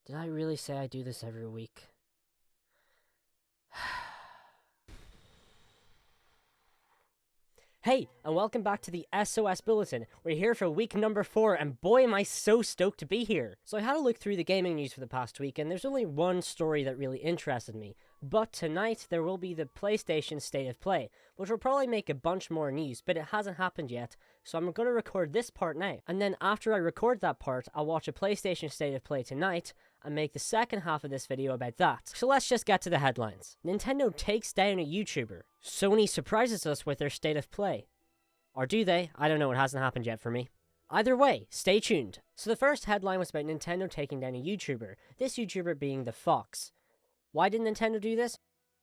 Did I really say I do this every week? Hey, and welcome back to the SOS Bulletin. We're here for week number 4, and boy am I so stoked to be here. So I had a look through the gaming news for the past week, and there's only one story that really interested me. But tonight, there will be the PlayStation State of Play, which will probably make a bunch more news, but it hasn't happened yet, so I'm going to record this part now. And then after I record that part, I'll watch a PlayStation State of Play tonight, and make the second half of this video about that. So let's just get to the headlines. Nintendo takes down a YouTuber. Sony surprises us with their State of Play. Or do they? I don't know, it hasn't happened yet for me. Either way, stay tuned. So the first headline was about Nintendo taking down a YouTuber, this YouTuber being the Fox. Why did Nintendo do this?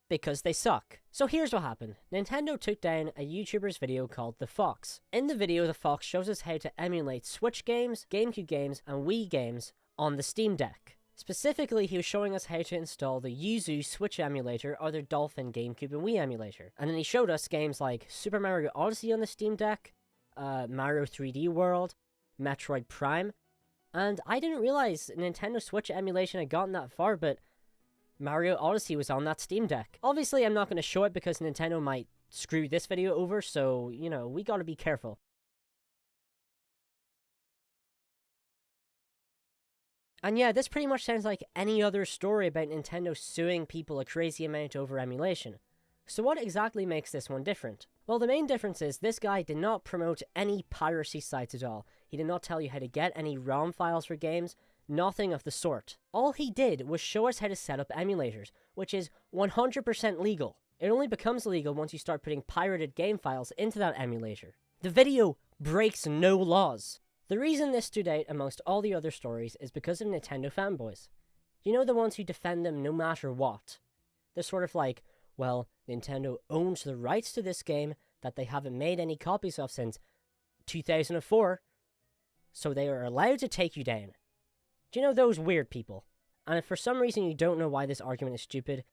Because they suck. So here's what happened. Nintendo took down a YouTuber's video called The Fox. In the video, The Fox shows us how to emulate Switch games, GameCube games, and Wii games on the Steam Deck. Specifically, he was showing us how to install the Yuzu Switch emulator or the Dolphin GameCube and Wii emulator. And then he showed us games like Super Mario Odyssey on the Steam Deck, Mario 3D World, Metroid Prime. And I didn't realize Nintendo Switch emulation had gotten that far, but Mario Odyssey was on that Steam Deck. Obviously, I'm not going to show it because Nintendo might screw this video over, so, you know, we gotta be careful. And yeah, this pretty much sounds like any other story about Nintendo suing people a crazy amount over emulation. So what exactly makes this one different? Well, the main difference is this guy did not promote any piracy sites at all. He did not tell you how to get any ROM files for games, nothing of the sort. All he did was show us how to set up emulators, which is 100% legal. It only becomes legal once you start putting pirated game files into that emulator. The video breaks no laws. The reason this stood out amongst all the other stories is because of Nintendo fanboys. You know, the ones who defend them no matter what. They're sort of like, well, Nintendo owns the rights to this game that they haven't made any copies of since 2004, so they are allowed to take you down. Do you know those weird people? And if for some reason you don't know why this argument is stupid,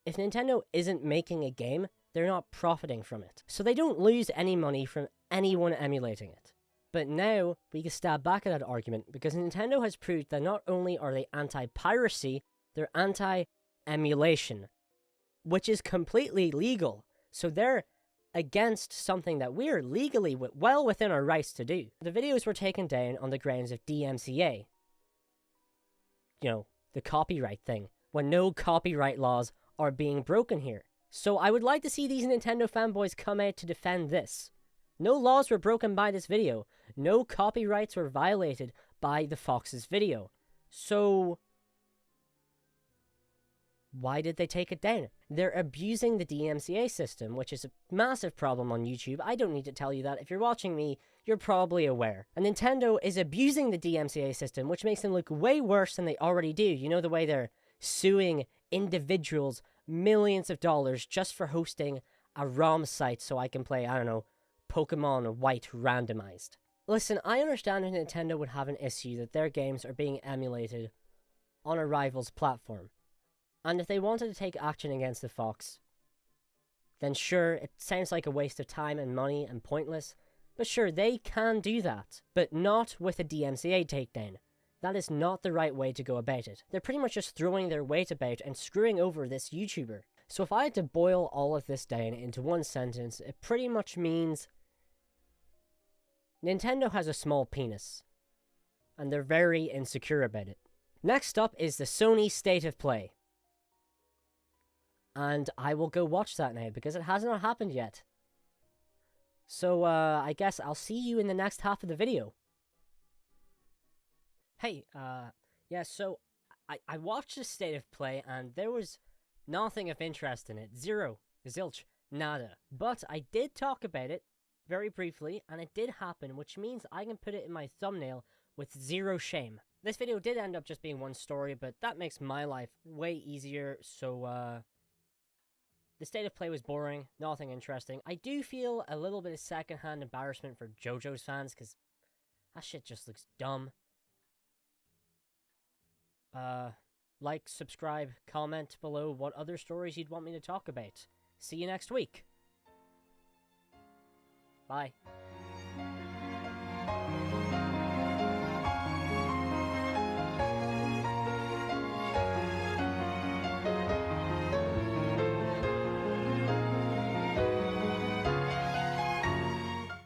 if Nintendo isn't making a game, they're not profiting from it. So they don't lose any money from anyone emulating it. But now, we can stab back at that argument, because Nintendo has proved that not only are they anti-piracy, they're anti-emulation, which is completely legal. So they're against something that we're legally well within our rights to do. The videos were taken down on the grounds of DMCA. You know, the copyright thing, when no copyright laws are being broken here. So I would like to see these Nintendo fanboys come out to defend this. No laws were broken by this video. No copyrights were violated by the Fox's video. So why did they take it down? They're abusing the DMCA system, which is a massive problem on YouTube. I don't need to tell you that. If you're watching me, you're probably aware. And Nintendo is abusing the DMCA system, which makes them look way worse than they already do. You know, the way they're suing individuals millions of dollars just for hosting a ROM site so I can play, I don't know, Pokemon White randomized. Listen, I understand that Nintendo would have an issue that their games are being emulated on a rival's platform. And if they wanted to take action against the Fox, then sure, it sounds like a waste of time and money and pointless, but sure, they can do that, but not with a DMCA takedown. That is not the right way to go about it. They're pretty much just throwing their weight about and screwing over this YouTuber. So if I had to boil all of this down into one sentence, it pretty much means Nintendo has a small penis, and they're very insecure about it. Next up is the Sony State of Play. And I will go watch that now, because it has not happened yet. So, I guess I'll see you in the next half of the video. Hey, yeah, so, I watched the State of Play, and there was nothing of interest in it. Zero. Zilch. Nada. But I did talk about it very briefly, and it did happen, which means I can put it in my thumbnail with zero shame. This video did end up just being one story, but that makes my life way easier, so, the State of Play was boring, nothing interesting. I do feel a little bit of secondhand embarrassment for JoJo's fans, because that shit just looks dumb. Like, subscribe, comment below what other stories you'd want me to talk about. See you next week. Bye.